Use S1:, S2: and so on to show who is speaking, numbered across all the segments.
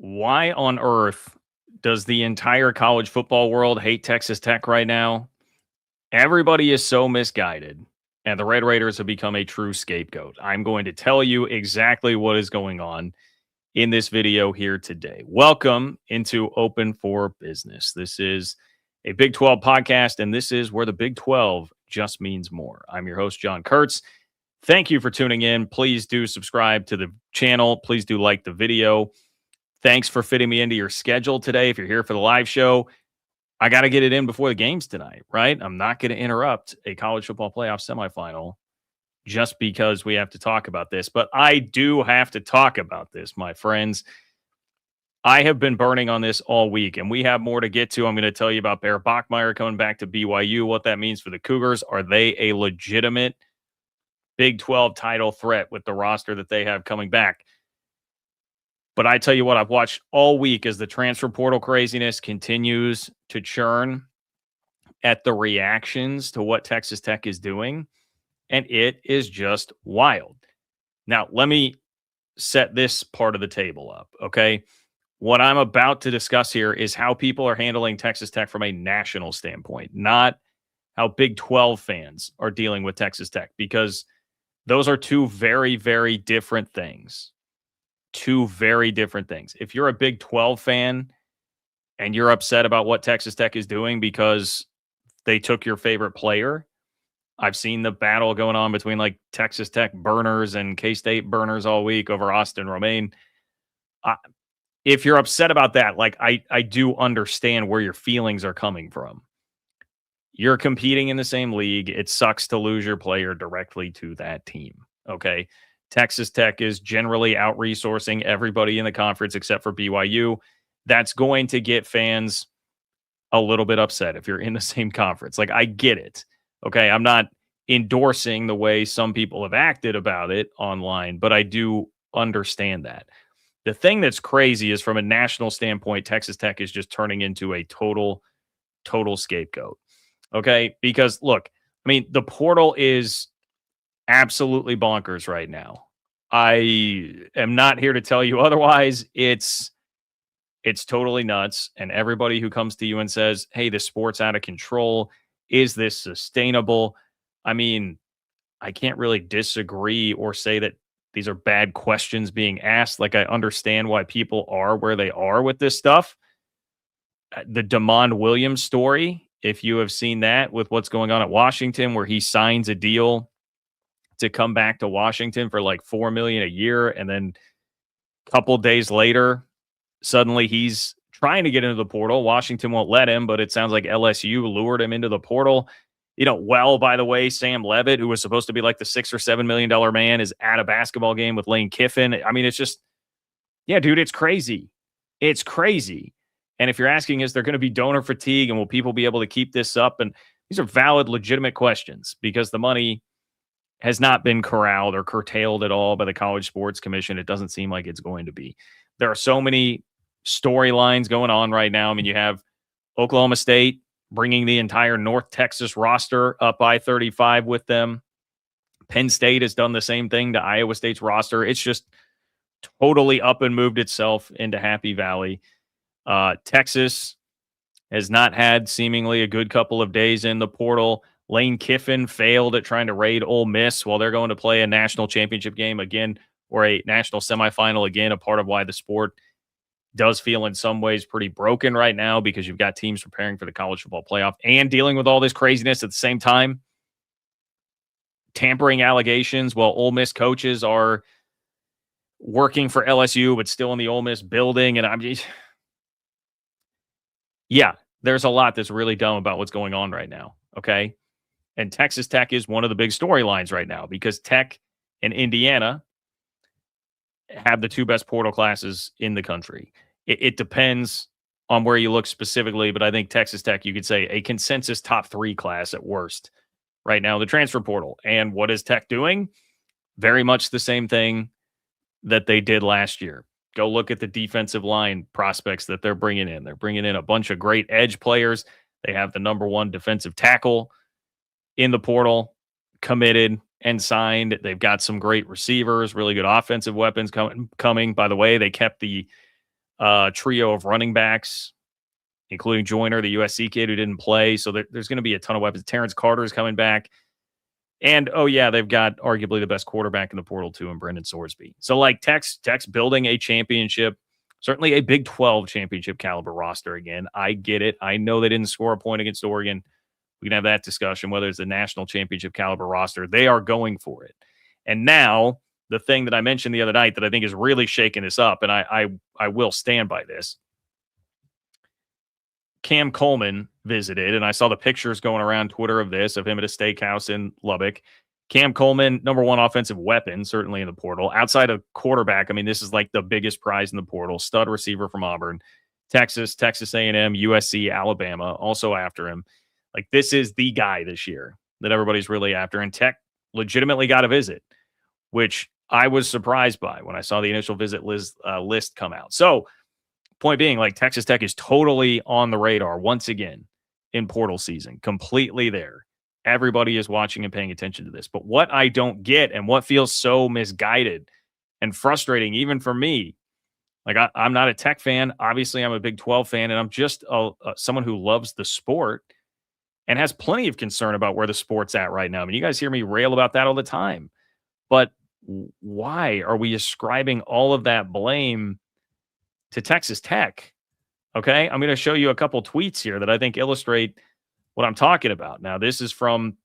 S1: Why on earth does the entire college football world hate Texas Tech right now? Everybody is so misguided, and the Red Raiders have become a true scapegoat. I'm going to tell you exactly what is going on in this video here today. Welcome into Open for Business. This is a Big 12 podcast, and this is where the Big 12 just means more. I'm your host, John Kurtz. Thank you for tuning in. Please do subscribe to the channel. Please do like the video. Thanks for fitting me into your schedule today. If you're here for the live show, I got to get it in before the games tonight, right? I'm not going to interrupt a college football playoff semifinal just because we have to talk about this. But I do have to talk about this, my friends. I have been burning on this all week, and we have more to get to. I'm going to tell you about Bear Bachmeier coming back to BYU, what that means for the Cougars. Are they a legitimate Big 12 title threat with the roster that they have coming back? But I tell you what, I've watched all week as the transfer portal craziness continues to churn at the reactions to what Texas Tech is doing, and it is just wild. Now, let me set this part of the table up, okay? What I'm about to discuss here is how people are handling Texas Tech from a national standpoint, not how Big 12 fans are dealing with Texas Tech, because those are two very, very different things. Two very different things. If you're a Big 12 fan and you're upset about what Texas Tech is doing because they took your favorite player, I've seen the battle going on between like Texas Tech burners and K-State burners all week over Austin Romaine. If you're upset about that, like I do understand where your feelings are coming from. You're competing in the same league. It sucks to lose your player directly to that team. Okay. Texas Tech is generally out-resourcing everybody in the conference except for BYU. That's going to get fans a little bit upset if you're in the same conference. Like, I get it. Okay, I'm not endorsing the way some people have acted about it online, but I do understand that. The thing that's crazy is from a national standpoint, Texas Tech is just turning into a total scapegoat. Okay, because look, I mean, the portal is absolutely bonkers right now. I am not here to tell you otherwise. It's totally nuts. And everybody who comes to you and says, hey, the sport's out of control, is this sustainable? I mean, I can't really disagree or say that these are bad questions being asked. Like, I understand why people are where they are with this stuff. The DeMond Williams story, if you have seen that with what's going on at Washington, where he signs a deal to come back to Washington for like $4 million a year, and then a couple days later, suddenly he's trying to get into the portal. Washington won't let him, but it sounds like LSU lured him into the portal. By the way, Sam Levitt, who was supposed to be like the $6 or $7 million man, is at a basketball game with Lane Kiffin. I mean, it's just, yeah, dude, it's crazy. It's crazy. And if you're asking, is there going to be donor fatigue and will people be able to keep this up? And these are valid, legitimate questions, because the money has not been corralled or curtailed at all by the College Sports Commission. It doesn't seem like it's going to be. There are so many storylines going on right now. I mean, you have Oklahoma State bringing the entire North Texas roster up I-35 with them. Penn State has done the same thing to Iowa State's roster. It's just totally up and moved itself into Happy Valley. Texas has not had seemingly a good couple of days in the portal. Lane Kiffin failed at trying to raid Ole Miss while they're going to play a national championship game again, or a national semifinal again, a part of why the sport does feel in some ways pretty broken right now, because you've got teams preparing for the college football playoff and dealing with all this craziness at the same time. Tampering allegations while Ole Miss coaches are working for LSU but still in the Ole Miss building. And I'm just, yeah, there's a lot that's really dumb about what's going on right now, okay? And Texas Tech is one of the big storylines right now, because Tech and Indiana have the two best portal classes in the country. It depends on where you look specifically, but I think Texas Tech, you could say a consensus top 3 class at worst right now, the transfer portal. And what is Tech doing? Very much the same thing that they did last year. Go look at the defensive line prospects that they're bringing in. They're bringing in a bunch of great edge players. They have the number 1 defensive tackle in the portal committed and signed. They've got some great receivers, really good offensive weapons coming. By the way, they kept the trio of running backs, including Joyner, the USC kid who didn't play. So there's going to be a ton of weapons. Terrence Carter is coming back. And, oh, yeah, they've got arguably the best quarterback in the portal, too, in Brendan Sorsby. So, like, Tech's building a championship, certainly a Big 12 championship caliber roster again. I get it. I know they didn't score a point against Oregon. We can have that discussion, whether it's a national championship caliber roster. They are going for it. And now, the thing that I mentioned the other night that I think is really shaking this up, and I will stand by this, Cam Coleman visited, and I saw the pictures going around Twitter of this, of him at a steakhouse in Lubbock. Cam Coleman, number one offensive weapon, certainly in the portal. Outside of quarterback, I mean, this is like the biggest prize in the portal. Stud receiver from Auburn, Texas A&M, USC, Alabama, also after him. Like, this is the guy this year that everybody's really after. And Tech legitimately got a visit, which I was surprised by when I saw the initial visit list come out. So, point being, like, Texas Tech is totally on the radar once again in portal season, completely there. Everybody is watching and paying attention to this. But what I don't get and what feels so misguided and frustrating, even for me, like, I'm not a Tech fan. Obviously, I'm a Big 12 fan, and I'm just someone who loves the sport and has plenty of concern about where the sport's at right now. I mean, you guys hear me rail about that all the time. But why are we ascribing all of that blame to Texas Tech? Okay, I'm going to show you a couple tweets here that I think illustrate what I'm talking about. Now, this is from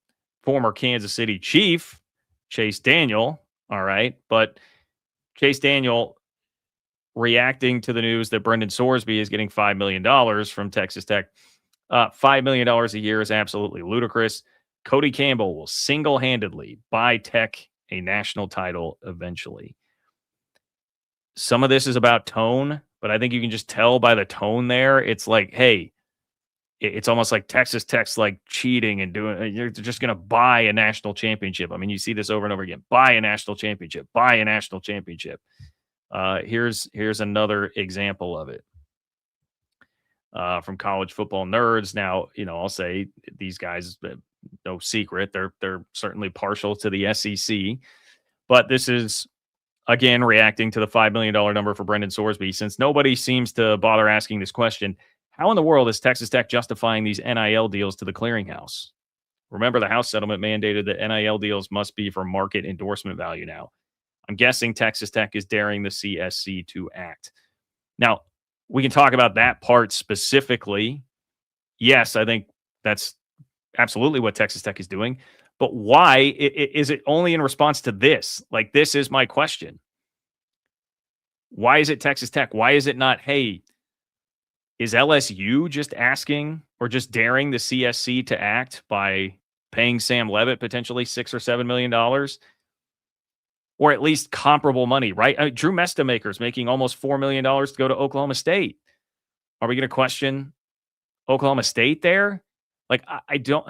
S1: former Kansas City Chief, Chase Daniel, all right? But Chase Daniel reacting to the news that Brendan Sorsby is getting $5 million from Texas Tech. $5 million a year is absolutely ludicrous. Cody Campbell will single-handedly buy Tech a national title eventually. Some of this is about tone, but I think you can just tell by the tone there. It's like, hey, it's almost like Texas Tech's like cheating and doing, you're just going to buy a national championship. I mean, you see this over and over again. Buy a national championship. Buy a national championship. Here's another example of it. From College Football Nerds. Now, I'll say these guys, no secret, they're certainly partial to the SEC, but this is, again, reacting to the $5 million number for Brendan Sorsby. Since nobody seems to bother asking this question, how in the world is Texas Tech justifying these NIL deals to the clearinghouse? Remember, the House settlement mandated that NIL deals must be for market endorsement value now. I'm guessing Texas Tech is daring the CSC to act. Now, we can talk about that part specifically. Yes, I think that's absolutely what Texas Tech is doing. But why is it only in response to this? Like, this is my question. Why is it Texas Tech? Why is it not, hey, is LSU just asking or just daring the CSC to act by paying Sam Levitt potentially $6 or $7 million? Or at least comparable money, right? I mean, Drew Mestamaker's making almost $4 million to go to Oklahoma State. Are we going to question Oklahoma State there? Like, I don't.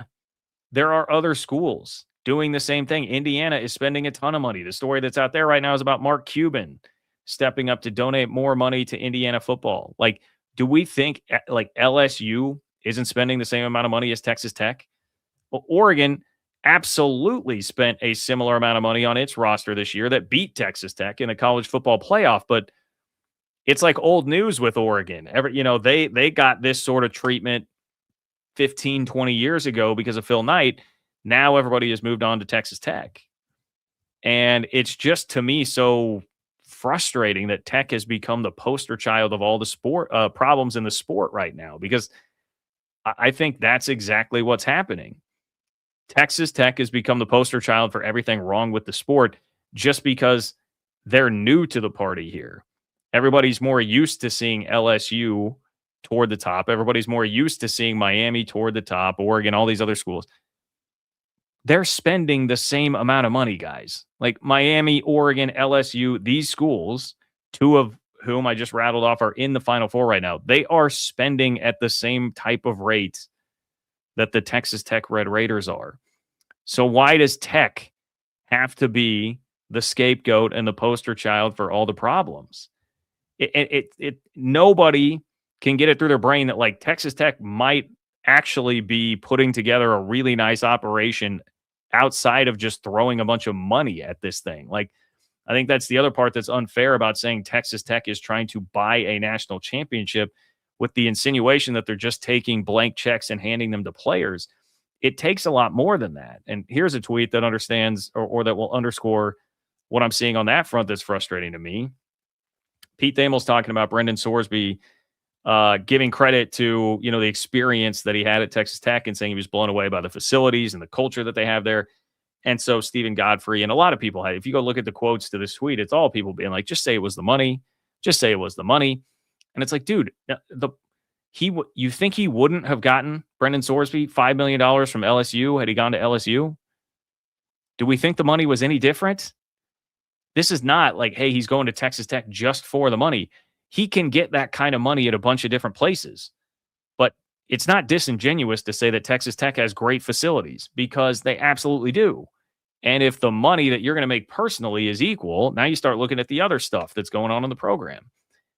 S1: There are other schools doing the same thing. Indiana is spending a ton of money. The story that's out there right now is about Mark Cuban stepping up to donate more money to Indiana football. Like, do we think like LSU isn't spending the same amount of money as Texas Tech? Well, Oregon absolutely spent a similar amount of money on its roster this year that beat Texas Tech in the college football playoff. But it's like old news with Oregon. They got this sort of treatment 15, 20 years ago because of Phil Knight. Now everybody has moved on to Texas Tech. And it's just, to me, so frustrating that Tech has become the poster child of all the sport problems in the sport right now, because I think that's exactly what's happening. Texas Tech has become the poster child for everything wrong with the sport just because they're new to the party here. Everybody's more used to seeing LSU toward the top. Everybody's more used to seeing Miami toward the top, Oregon, all these other schools. They're spending the same amount of money, guys. Like Miami, Oregon, LSU, these schools, two of whom I just rattled off, are in the Final Four right now. They are spending at the same type of rate that the Texas Tech Red Raiders are. So why does Tech have to be the scapegoat and the poster child for all the problems? Nobody can get it through their brain that like Texas Tech might actually be putting together a really nice operation outside of just throwing a bunch of money at this thing. Like, I think that's the other part that's unfair about saying Texas Tech is trying to buy a national championship with the insinuation that they're just taking blank checks and handing them to players. It takes a lot more than that. And here's a tweet that understands or that will underscore what I'm seeing on that front that's frustrating to me. Pete Thamel's talking about Brendan Sorsby giving credit to, the experience that he had at Texas Tech and saying he was blown away by the facilities and the culture that they have there. And so Stephen Godfrey and a lot of people had, if you go look at the quotes to this tweet, it's all people being like, just say it was the money. Just say it was the money. And it's like, dude, you think he wouldn't have gotten Brendan Sorsby $5 million from LSU had he gone to LSU? Do we think the money was any different? This is not like, hey, he's going to Texas Tech just for the money. He can get that kind of money at a bunch of different places. But it's not disingenuous to say that Texas Tech has great facilities because they absolutely do. And if the money that you're going to make personally is equal, now you start looking at the other stuff that's going on in the program.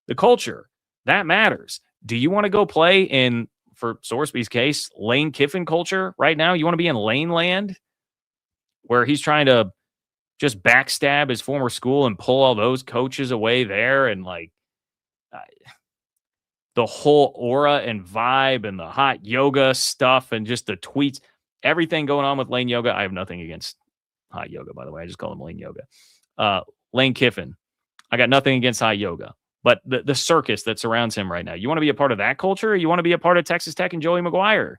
S1: The culture, that matters. Do you want to go play in, for Sorsby's case, Lane Kiffin culture right now? You want to be in Lane land where he's trying to just backstab his former school and pull all those coaches away there and the whole aura and vibe and the hot yoga stuff and just the tweets, everything going on with Lane Yoga. I have nothing against hot yoga, by the way. I just call him Lane Yoga. Lane Kiffin. I got nothing against hot yoga. But the circus that surrounds him right now, you want to be a part of that culture? Or you want to be a part of Texas Tech and Joey McGuire?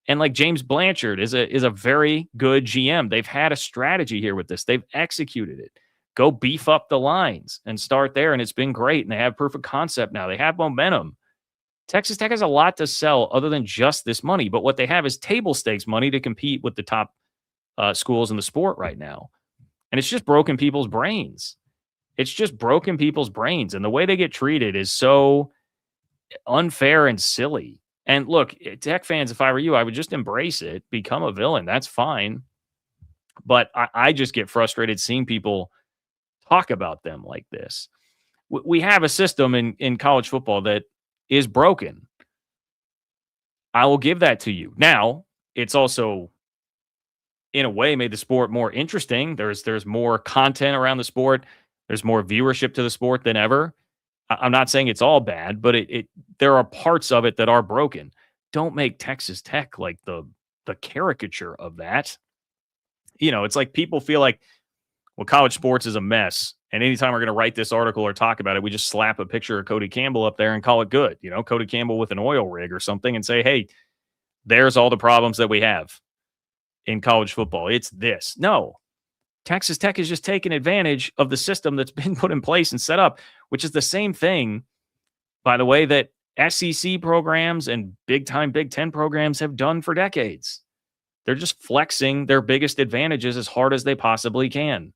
S1: And James Blanchard is a very good GM. They've had a strategy here with this. They've executed it. Go beef up the lines and start there. And it's been great. And they have proof of concept now. They have momentum. Texas Tech has a lot to sell other than just this money. But what they have is table stakes money to compete with the top schools in the sport right now. And it's just broken people's brains. It's just broken people's brains. And the way they get treated is so unfair and silly. And look, Tech fans, if I were you, I would just embrace it, become a villain. That's fine. But I just get frustrated seeing people talk about them like this. We have a system in college football that is broken. I will give that to you. Now, it's also, in a way, made the sport more interesting. There's more content around the sport. There's more viewership to the sport than ever. I'm not saying it's all bad, but there are parts of it that are broken. Don't make Texas Tech like the caricature of that. It's like people feel like, well, college sports is a mess. And anytime we're going to write this article or talk about it, we just slap a picture of Cody Campbell up there and call it good. Cody Campbell with an oil rig or something and say, hey, there's all the problems that we have in college football. It's this. No. Texas Tech is just taking advantage of the system that's been put in place and set up, which is the same thing, by the way, that SEC programs and big-time Big Ten programs have done for decades. They're just flexing their biggest advantages as hard as they possibly can.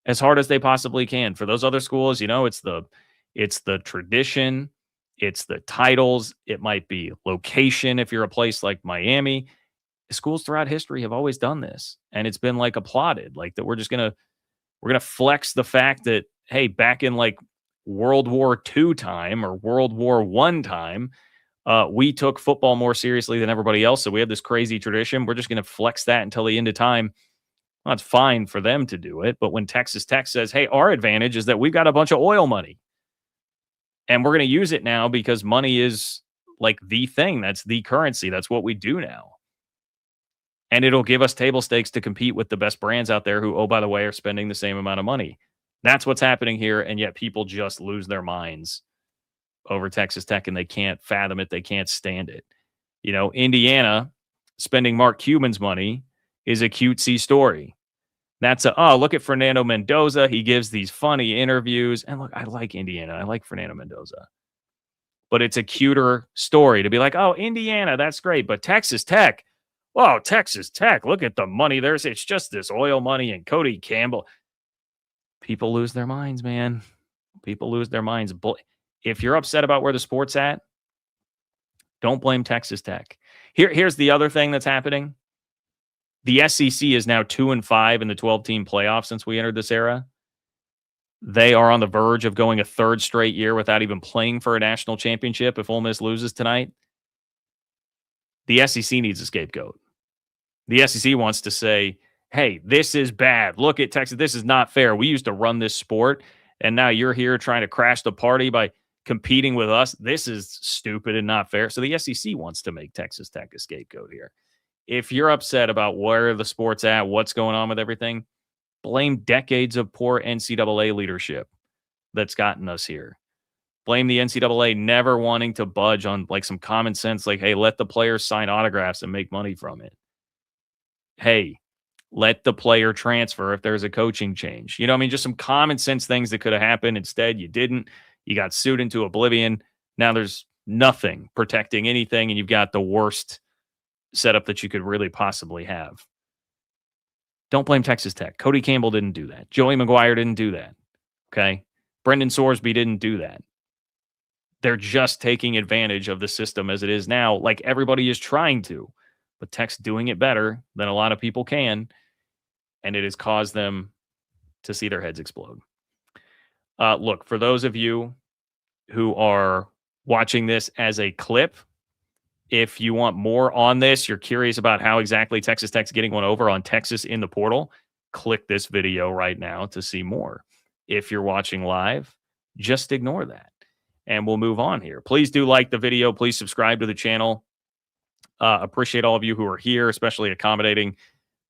S1: As hard as they possibly can. For those other schools, it's the tradition, it's the titles, it might be location if you're a place like Miami. Schools throughout history have always done this, and it's been applauded, that we're gonna flex the fact that, hey, back in World War II time or World War I time, we took football more seriously than everybody else. So we have this crazy tradition. We're just gonna flex that until the end of time. Well, it's fine for them to do it, but when Texas Tech says, hey, our advantage is that we've got a bunch of oil money, and we're gonna use it now because money is the thing. That's the currency. That's what we do now. And it'll give us table stakes to compete with the best brands out there who, oh, by the way, are spending the same amount of money. That's what's happening here. And yet people just lose their minds over Texas Tech and they can't fathom it. They can't stand it. Indiana spending Mark Cuban's money is a cutesy story. That's look at Fernando Mendoza. He gives these funny interviews. And look, I like Indiana. I like Fernando Mendoza. But it's a cuter story to be like, oh, Indiana, that's great. But Texas Tech, whoa, Texas Tech, look at the money. It's just this oil money and Cody Campbell. People lose their minds, man. People lose their minds. If you're upset about where the sport's at, don't blame Texas Tech. Here's the other thing that's happening. The SEC is now 2-5 in the 12-team playoff since we entered this era. They are on the verge of going a third straight year without even playing for a national championship if Ole Miss loses tonight. The SEC needs a scapegoat. The SEC wants to say, Hey, this is bad. Look at Texas. This is not fair. We used to run this sport, and now you're here trying to crash the party by competing with us. This is stupid and not fair. So the SEC wants to make Texas Tech a scapegoat here. If you're upset about where the sport's at, what's going on with everything, blame decades of poor NCAA leadership that's gotten us here. Blame the NCAA never wanting to budge on like some common sense, like, hey, let the players sign autographs and make money from it. Hey, let the player transfer if there's a coaching change. You know what I mean? Just some common sense things that could have happened. Instead, you didn't. You got sued into oblivion. Now there's nothing protecting anything, and you've got the worst setup that you could really possibly have. Don't blame Texas Tech. Cody Campbell didn't do that. Joey McGuire didn't do that. Okay. Brendan Sorsby didn't do that. They're just taking advantage of the system as it is now, like everybody is trying to. But Tech's doing it better than a lot of people can, and it has caused them to see their heads explode. Look, for those of you who are watching this as a clip, if you want more on this, you're curious about how exactly Texas Tech's getting one over on Texas in the portal, click this video right now to see more. If you're watching live, just ignore that, and we'll move on here. Please do like the video. Please subscribe to the channel. Appreciate all of you who are here, especially accommodating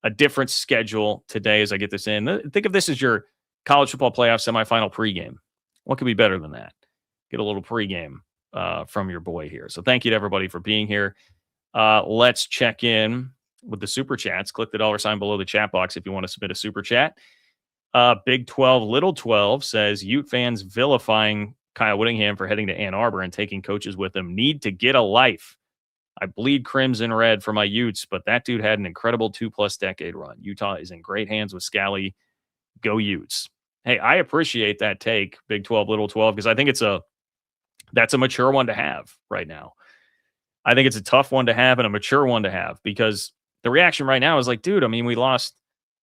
S1: a different schedule today as I get this in. Think of this as your college football playoff semifinal pregame. What could be better than that? Get a little pregame from your boy here. So thank you to everybody for being here. Let's check in with the super chats. Click the $ below the chat box if you want to submit a super chat. Big 12, Little 12 says Ute fans vilifying Kyle Whittingham for heading to Ann Arbor and taking coaches with him need to get a life. I bleed crimson red for my Utes, but that dude had an incredible 2+ decade run. Utah is in great hands with Scally. Go Utes. Hey, I appreciate that take, Big 12, Little 12, because I think that's a mature one to have right now. I think it's a tough one to have and a mature one to have, because the reaction right now is like, dude, I mean, we lost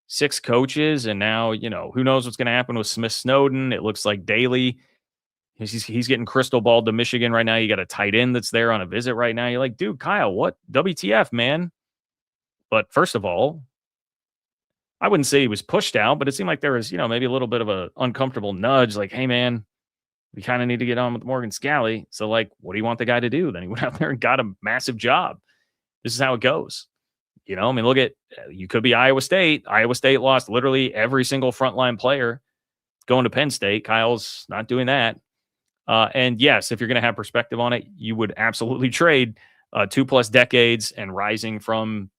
S1: 6 coaches, and now, who knows what's going to happen with Smith Snowden. It looks like Daly, he's getting crystal balled to Michigan right now. You got a tight end that's there on a visit right now. You're like, dude, Kyle, what? WTF, man? But first of all, I wouldn't say he was pushed out, but it seemed like there was, maybe a little bit of an uncomfortable nudge, like, hey, man, we kind of need to get on with Morgan Scally. So, like, what do you want the guy to do? Then he went out there and got a massive job. This is how it goes. I mean, look at, you could be Iowa State. Iowa State lost literally every single frontline player going to Penn State. Kyle's not doing that. And yes, if you're going to have perspective on it, you would absolutely trade 2+ decades and rising from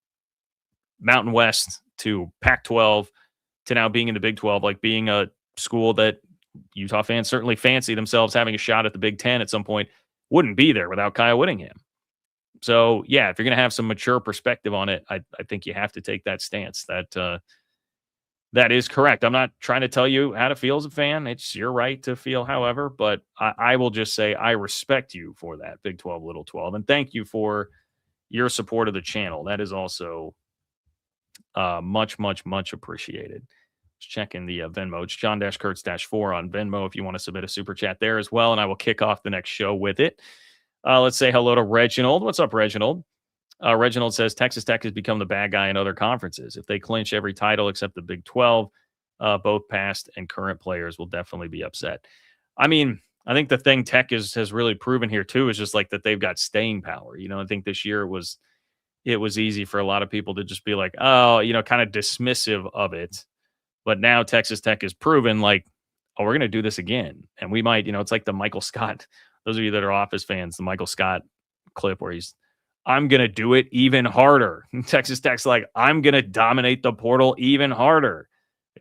S1: Mountain West to Pac-12 to now being in the Big 12, like being a school that Utah fans certainly fancy themselves having a shot at the Big 10 at some point, wouldn't be there without Kyle Whittingham. So, yeah, if you're going to have some mature perspective on it, I think you have to take that stance. That is correct. I'm not trying to tell you how to feel as a fan. It's your right to feel however, but I will just say I respect you for that, Big 12, Little 12, and thank you for your support of the channel. That is also much, much, much appreciated. Just checking the Venmo. It's John-Kurtz-4 on Venmo if you want to submit a super chat there as well, and I will kick off the next show with it. Let's say hello to Reginald. What's up, Reginald? Reginald says Texas Tech has become the bad guy in other conferences. If they clinch every title except the Big 12, both past and current players will definitely be upset. I mean, I think the thing Tech has really proven here too is just like that they've got staying power. I think this year it was easy for a lot of people to just be like, oh, kind of dismissive of it. But now Texas Tech has proven like, oh, we're going to do this again. And we might, it's like the Michael Scott. Those of you that are Office fans, the Michael Scott clip where I'm going to do it even harder. Texas Tech's like, I'm going to dominate the portal even harder.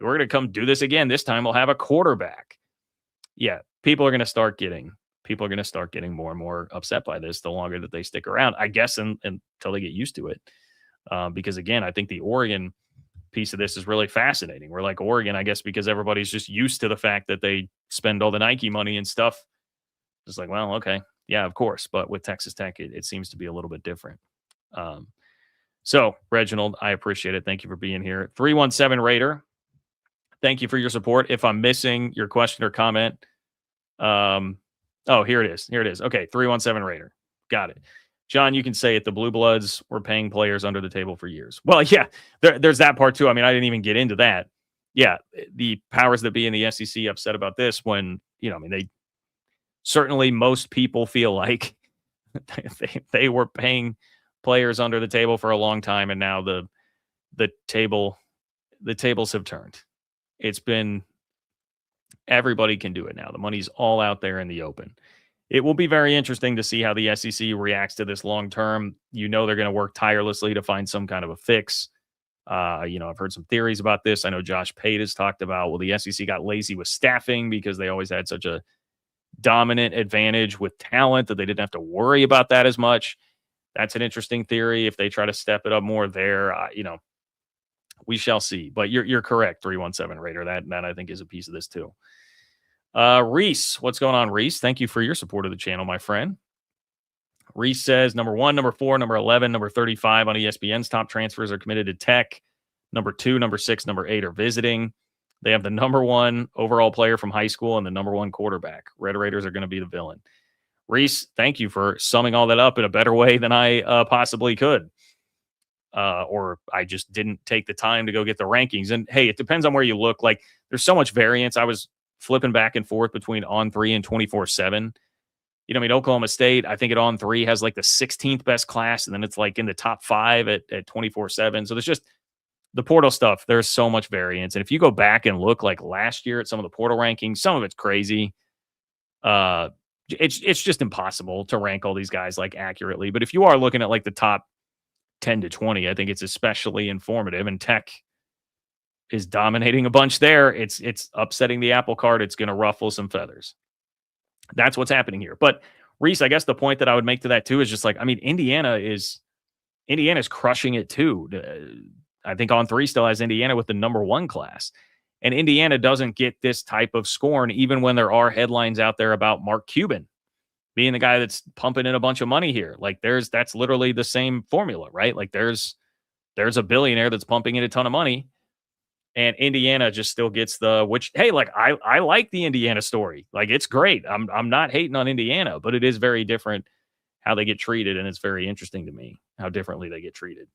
S1: We're going to come do this again. This time we'll have a quarterback. Yeah, people are going to start getting more and more upset by this the longer that they stick around, I guess, until they get used to it. Because, again, I think the Oregon piece of this is really fascinating. We're like Oregon, I guess, because everybody's just used to the fact that they spend all the Nike money and stuff. Just like, well, okay. Yeah, of course. But with Texas Tech, it seems to be a little bit different. So, Reginald, I appreciate it. Thank you for being here. 317 Raider, thank you for your support. If I'm missing your question or comment, here it is. Okay, 317 Raider. Got it. John, you can say it. The Blue Bloods were paying players under the table for years. Well, yeah, there's that part too. I mean, I didn't even get into that. Yeah, the powers that be in the SEC upset about this when, I mean, they certainly most people feel like they were paying players under the table for a long time, and now the tables have turned. It's been everybody can do it now. The money's all out there in the open. It will be very interesting to see how the SEC reacts to this long term. They're going to work tirelessly to find some kind of a fix. I've heard some theories about this. I know Josh Pate has talked about, well, the SEC got lazy with staffing because they always had such a dominant advantage with talent that they didn't have to worry about that as much. That's an interesting theory. If they try to step it up more there, we shall see. But you're correct, 317 Raider. That I think is a piece of this too. Reese, what's going on, Reese? Thank you for your support of the channel, my friend. Reese says number 1, number 4, number 11, number 35 on ESPN's top transfers are committed to Tech. Number 2, number 6, number 8 are visiting. They have the number 1 overall player from high school and the number 1 quarterback. Red Raiders are going to be the villain. Reese, thank you for summing all that up in a better way than I possibly could. Or I just didn't take the time to go get the rankings. And hey, it depends on where you look. Like, there's so much variance. I was flipping back and forth between On3 and 24/7. Oklahoma State, I think at On3 has like the 16th best class, and then it's like in the top 5 at 24/7. So there's just the portal stuff. There's so much variance. And if you go back and look like last year at some of the portal rankings, some of it's crazy. It's just impossible to rank all these guys like accurately. But if you are looking at like the top 10 to 20, I think it's especially informative, and Tech is dominating a bunch there. It's upsetting the apple cart. It's going to ruffle some feathers. That's what's happening here. But Reese, I guess the point that I would make to that too is just like, I mean, Indiana's crushing it too. I think On3 still has Indiana with the number 1 class, and Indiana doesn't get this type of scorn, even when there are headlines out there about Mark Cuban being the guy that's pumping in a bunch of money here. Like that's literally the same formula, right? Like there's a billionaire that's pumping in a ton of money, and Indiana just still gets hey, like I like the Indiana story. Like, it's great. I'm not hating on Indiana, but it is very different how they get treated. And it's very interesting to me how differently they get treated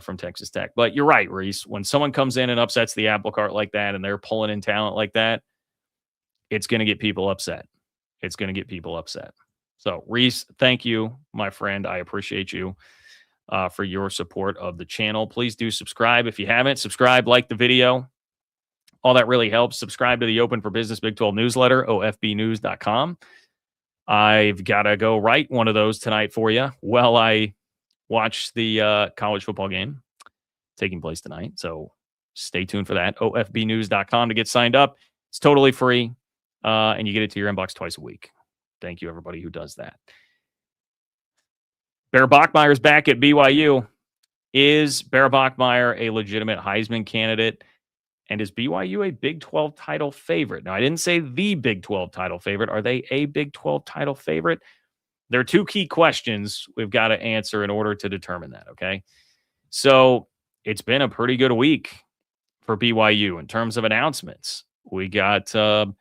S1: from Texas Tech. But you're right, Reese, when someone comes in and upsets the apple cart like that, and they're pulling in talent like that, it's going to get people upset. So Reese, thank you, my friend. I appreciate you for your support of the channel. Please do subscribe. If you haven't, subscribe, like the video. All that really helps. Subscribe to the Open for Business Big 12 newsletter, ofbnews.com. I've got to go write one of those tonight for you while I watch the college football game taking place tonight. So stay tuned for that. ofbnews.com to get signed up. It's totally free, and you get it to your inbox twice a week. Thank you, everybody who does that. Bear Bachmeier's back at BYU. Is Bear Bachmeier a legitimate Heisman candidate? And is BYU a Big 12 title favorite? Now, I didn't say the Big 12 title favorite. Are they a Big 12 title favorite? There are 2 key questions we've got to answer in order to determine that, okay? So it's been a pretty good week for BYU in terms of announcements. We got a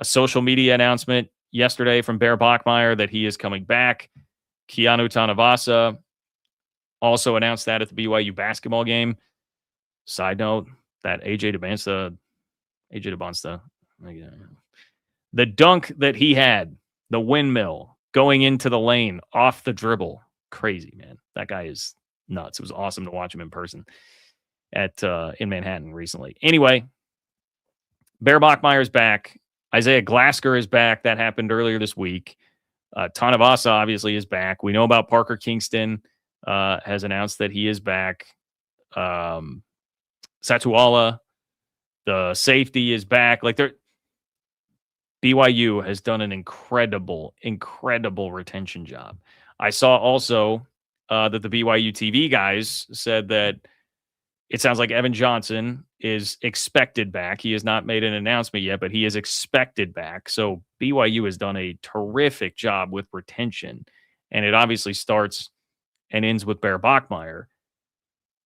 S1: social media announcement yesterday from Bear Bachmeier that he is coming back. Keanu Tanavasa also announced that at the BYU basketball game. Side note, that AJ DeBonsta, the dunk that he had, the windmill going into the lane off the dribble, crazy, man. That guy is nuts. It was awesome to watch him in person in Manhattan recently. Anyway, Bear Bachmeier is back. Isaiah Glasker is back. That happened earlier this week. Tanavasa obviously is back. We know about Parker Kingston has announced that he is back. Satuala, the safety, is back. Like, BYU has done an incredible retention job. I saw also that the BYU TV guys said that it sounds like Evan Johnson is expected back. He has not made an announcement yet, but he is expected back. So BYU has done a terrific job with retention, and it obviously starts and ends with Bear Bachmeier.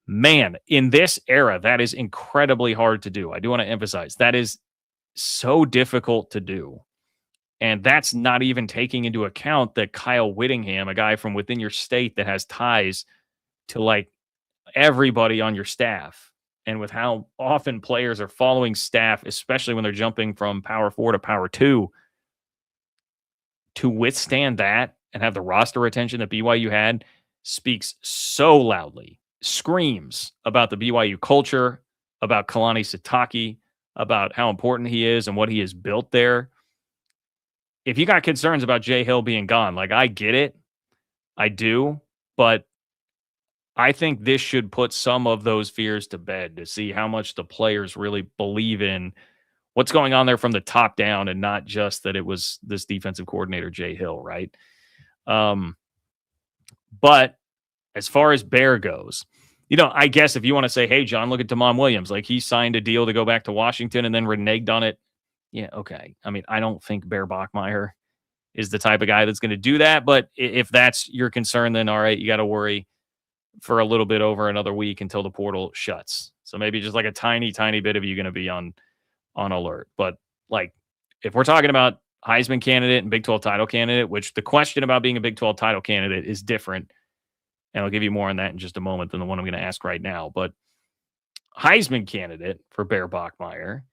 S1: Man, in this era, that is incredibly hard to do. I do want to emphasize that is so difficult to do. And that's not even taking into account that Kyle Whittingham, a guy from within your state that has ties to like everybody on your staff. And with how often players are following staff, especially when they're jumping from power four to power two, to withstand that and have the roster retention that BYU had speaks so loudly, screams about the BYU culture, about Kalani Sitake, about how important he is and what he has built there. If you got concerns about Jay Hill being gone, like I get it, I do, but I think this should put some of those fears to bed to see how much the players really believe in what's going on there from the top down and not just that it was this defensive coordinator, Jay Hill, right? Um, but as far as Bear goes, I guess if you want to say, hey, John, look at Damon Williams. Like he signed a deal to go back to Washington and then reneged on it. Yeah, okay. I mean, I don't think Bear Bachmeier is the type of guy that's going to do that. But if that's your concern, then all right, you got to worry for a little bit over another week until the portal shuts. So maybe just like a tiny, tiny bit of you going to be on alert. But like, if we're talking about Heisman candidate and Big 12 title candidate, which the question about being a Big 12 title candidate is different. And I'll give you more on that in just a moment than the one I'm going to ask right now. But Heisman candidate for Bear Bachmeier,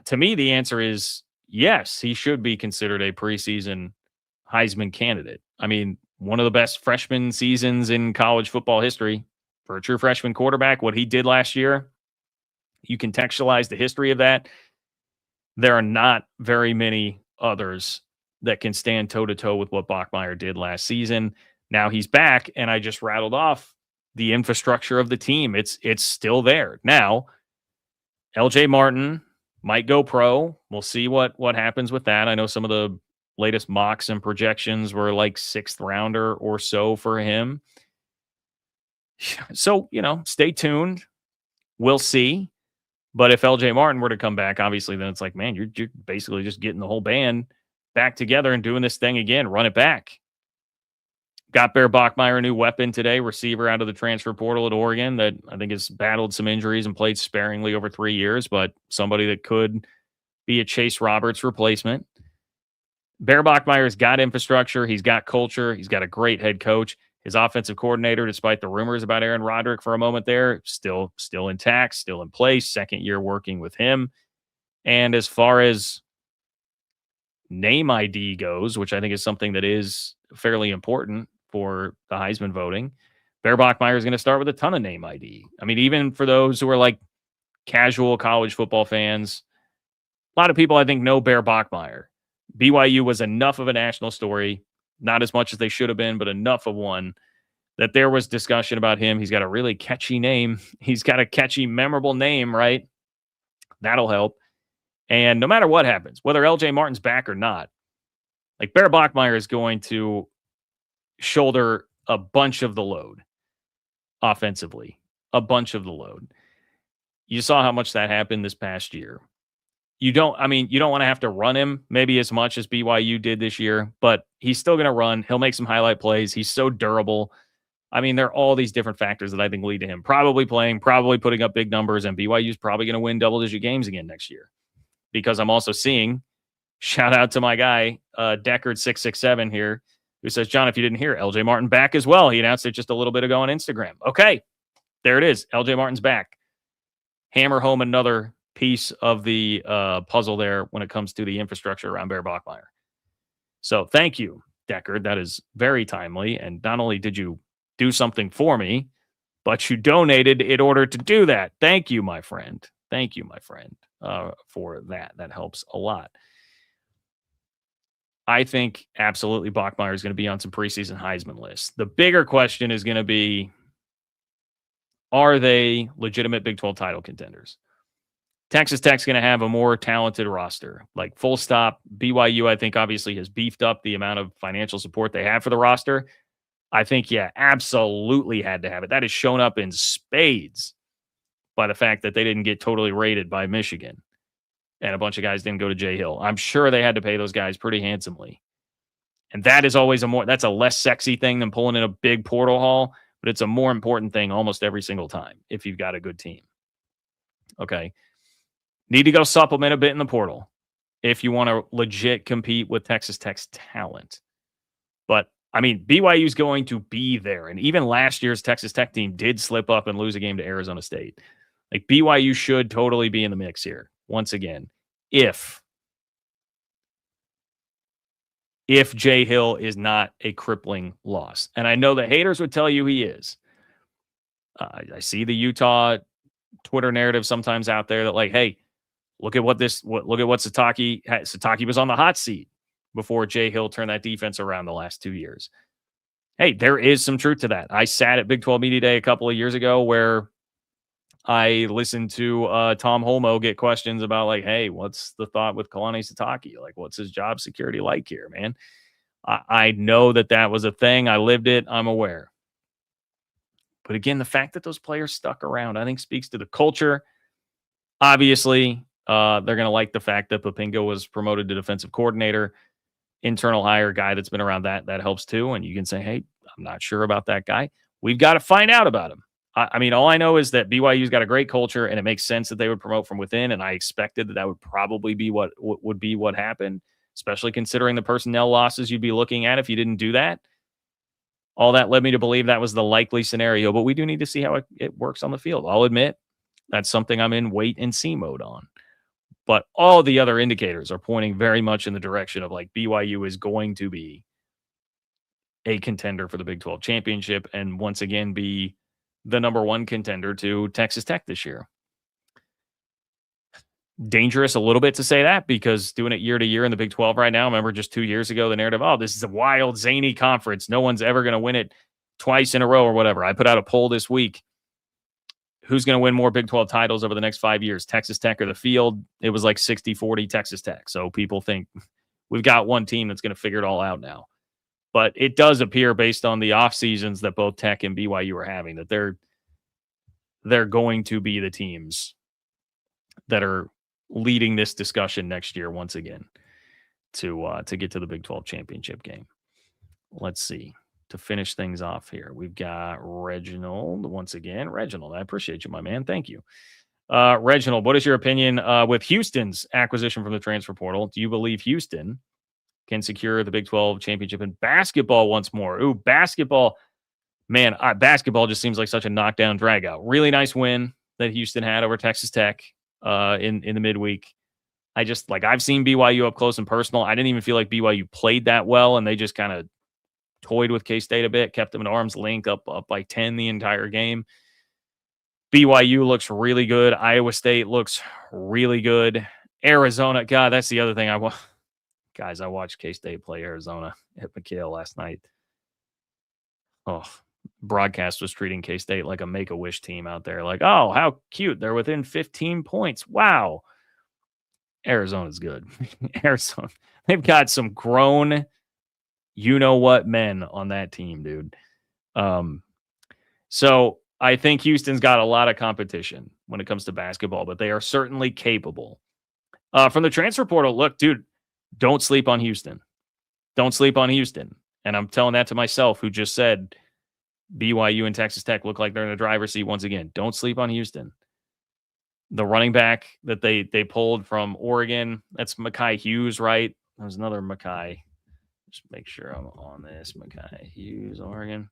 S1: to me, the answer is yes, he should be considered a preseason Heisman candidate. I mean, one of the best freshman seasons in college football history for a true freshman quarterback. What he did last year, you contextualize the history of that. There are not very many others that can stand toe-to-toe with what Bachmeier did last season. Now he's back, and I just rattled off the infrastructure of the team. It's still there. Now, LJ Martin might go pro. We'll see what happens with that. I know some of the latest mocks and projections were like 6th rounder or so for him. So, stay tuned. We'll see. But if LJ Martin were to come back, obviously, then it's like, man, you're basically just getting the whole band back together and doing this thing again. Run it back. Got Bear Bachmeier a new weapon today, receiver out of the transfer portal at Oregon that I think has battled some injuries and played sparingly over 3 years, but somebody that could be a Chase Roberts replacement. Bear Bachmeier's got infrastructure. He's got culture. He's got a great head coach. His offensive coordinator, despite the rumors about Aaron Roderick for a moment there, still intact, still in place, second year working with him. And as far as name ID goes, which I think is something that is fairly important for the Heisman voting, Bear Bachmeier is going to start with a ton of name ID. I mean, even for those who are like casual college football fans, a lot of people I think know Bear Bachmeier. BYU was enough of a national story, not as much as they should have been, but enough of one that there was discussion about him. He's got a really catchy name. He's got a catchy, memorable name, right? That'll help. And no matter what happens, whether LJ Martin's back or not, like Bear Bachmeier is going to shoulder a bunch of the load offensively, a bunch of the load. You saw how much that happened this past year. You don't want to have to run him maybe as much as BYU did this year, but he's still going to run. He'll make some highlight plays. He's so durable. I mean, there are all these different factors that I think lead to him probably playing, probably putting up big numbers, and BYU's probably going to win double-digit games again next year. Because I'm also seeing, shout out to my guy, Deckard667 here, who says, John, if you didn't hear, LJ Martin back as well. He announced it just a little bit ago on Instagram. Okay, there it is. LJ Martin's back. Hammer home another piece of the puzzle there when it comes to the infrastructure around Bear Bachmeier. So thank you, Deckard. That is very timely. And not only did you do something for me, but you donated in order to do that. Thank you, my friend. Thank you, my friend, for that. That helps a lot. I think absolutely Bachmeier is going to be on some preseason Heisman lists. The bigger question is going to be, are they legitimate Big 12 title contenders? Texas Tech's going to have a more talented roster, like full stop. BYU, I think, obviously has beefed up the amount of financial support they have for the roster. I think, yeah, absolutely had to have it. That has shown up in spades by the fact that they didn't get totally rated by Michigan and a bunch of guys didn't go to Jay Hill. I'm sure they had to pay those guys pretty handsomely. And that is always that's a less sexy thing than pulling in a big portal haul, but it's a more important thing almost every single time if you've got a good team. Okay. Need to go supplement a bit in the portal. if you want to legit compete with Texas Tech's talent. But I mean, BYU is going to be there. And even last year's Texas Tech team did slip up and lose a game to Arizona State. Like BYU should totally be in the mix here once again. If Jay Hill is not a crippling loss. And I know the haters would tell you he is. I see the Utah Twitter narrative sometimes out there that like, hey, look at what Sataki had. Sataki was on the hot seat before Jay Hill turned that defense around the last 2 years. Hey, there is some truth to that. I sat at Big 12 Media Day a couple of years ago where I listened to Tom Holmoe get questions about like, hey, what's the thought with Kalani Sataki? Like, what's his job security like here, man? I know that was a thing. I lived it. I'm aware. But again, the fact that those players stuck around, I think speaks to the culture. Obviously, they're going to like the fact that Papingo was promoted to defensive coordinator, internal hire guy that's been around that helps too. And you can say, hey, I'm not sure about that guy. We've got to find out about him. I mean, all I know is that BYU's got a great culture and it makes sense that they would promote from within. And I expected that would probably be what happened, especially considering the personnel losses you'd be looking at if you didn't do that. All that led me to believe that was the likely scenario, but we do need to see how it works on the field. I'll admit that's something I'm in wait and see mode on. But all the other indicators are pointing very much in the direction of like BYU is going to be a contender for the Big 12 championship and once again be the number one contender to Texas Tech this year. Dangerous a little bit to say that because doing it year to year in the Big 12 right now, remember just 2 years ago, the narrative, oh, this is a wild, zany conference. No one's ever going to win it twice in a row or whatever. I put out a poll this week. Who's going to win more Big 12 titles over the next 5 years, Texas Tech or the field? It was like 60-40 Texas Tech. So people think we've got one team that's going to figure it all out now. But it does appear based on the off seasons that both Tech and BYU are having that they're going to be the teams that are leading this discussion next year once again to get to the Big 12 championship game. Let's see. To finish things off here, we've got Reginald once again. Reginald, I appreciate you, my man. Thank you. Reginald, what is your opinion with Houston's acquisition from the transfer portal? Do you believe Houston can secure the Big 12 championship in basketball once more? Ooh, basketball. Man, basketball just seems like such a knockdown drag out. Really nice win that Houston had over Texas Tech in the midweek. I've seen BYU up close and personal. I didn't even feel like BYU played that well, and they just kind of toyed with K-State a bit, kept them at arm's length, up by 10 the entire game. BYU looks really good. Iowa State looks really good. Arizona, God, that's the other thing I watched K-State play Arizona at McHale last night. Oh, broadcast was treating K-State like a Make-A-Wish team out there. Like, oh, how cute. They're within 15 points. Wow. Arizona's good. Arizona. They've got some grown, you-know-what men on that team, dude. So I think Houston's got a lot of competition when it comes to basketball, but they are certainly capable. From the transfer portal, look, dude, don't sleep on Houston. Don't sleep on Houston. And I'm telling that to myself, who just said BYU and Texas Tech look like they're in the driver's seat once again. Don't sleep on Houston. The running back that they pulled from Oregon, that's Mekhi Hughes, right? There's another Mekhi. Just make sure I'm on this. Mekhi Hughes, Oregon.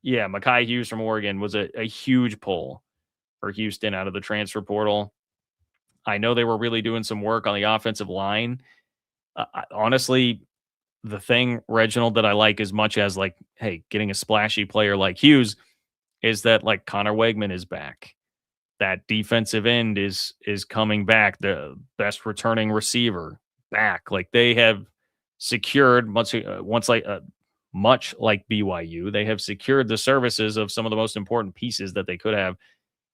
S1: Yeah, Mekhi Hughes from Oregon was a huge pull for Houston out of the transfer portal. I know they were really doing some work on the offensive line. Honestly, the thing, Reginald, that I like as much as like, hey, getting a splashy player like Hughes is that like Connor Wegman is back. That defensive end is coming back. The best returning receiver back. Like they have secured much like BYU, they have secured the services of some of the most important pieces that they could have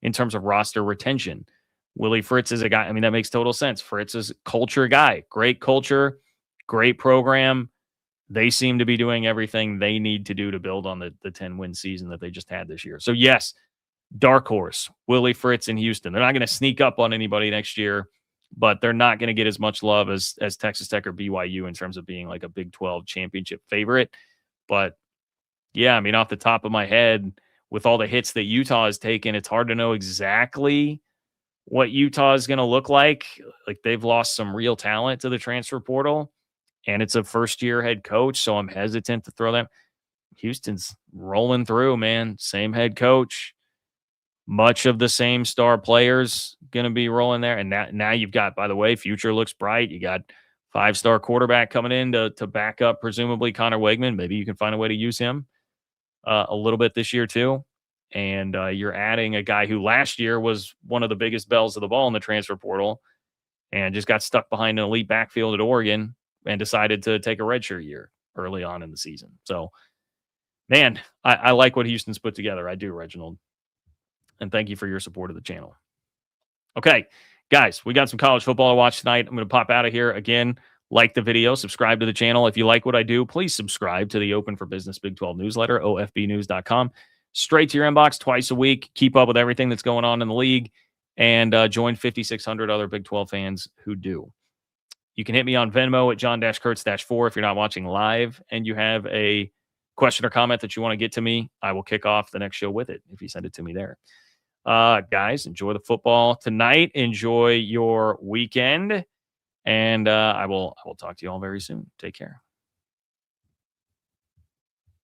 S1: in terms of roster retention. Willie Fritz is a guy. I mean, that makes total sense. Fritz is a culture guy, great culture, great program. They seem to be doing everything they need to do to build on the 10-win season that they just had this year. So yes, dark horse, Willie Fritz in Houston. They're not going to sneak up on anybody next year, but they're not going to get as much love as Texas Tech or BYU in terms of being like a Big 12 championship favorite. But yeah, I mean, off the top of my head, with all the hits that Utah has taken, it's hard to know exactly what Utah is going to look like they've lost some real talent to the transfer portal, and it's a first-year head coach, so I'm hesitant to throw them. Houston's rolling through, man. Same head coach, much of the same star players going to be rolling there. And now you've got, by the way, future looks bright. You got 5-star quarterback coming in to back up, presumably Connor Wegman. Maybe you can find a way to use him a little bit this year too. And you're adding a guy who last year was one of the biggest bells of the ball in the transfer portal and just got stuck behind an elite backfield at Oregon and decided to take a redshirt year early on in the season. So, man, I like what Houston's put together. I do, Reginald. And thank you for your support of the channel. Okay, guys, we got some college football to watch tonight. I'm going to pop out of here again. Like the video, subscribe to the channel. If you like what I do, please subscribe to the Open for Business Big 12 newsletter, ofbnews.com. Straight to your inbox twice a week. Keep up with everything that's going on in the league and join 5,600 other Big 12 fans who do. You can hit me on Venmo at John-Kurtz-4 if you're not watching live and you have a question or comment that you want to get to me. I will kick off the next show with it if you send it to me there. Guys, enjoy the football tonight. Enjoy your weekend. And I will talk to you all very soon. Take care.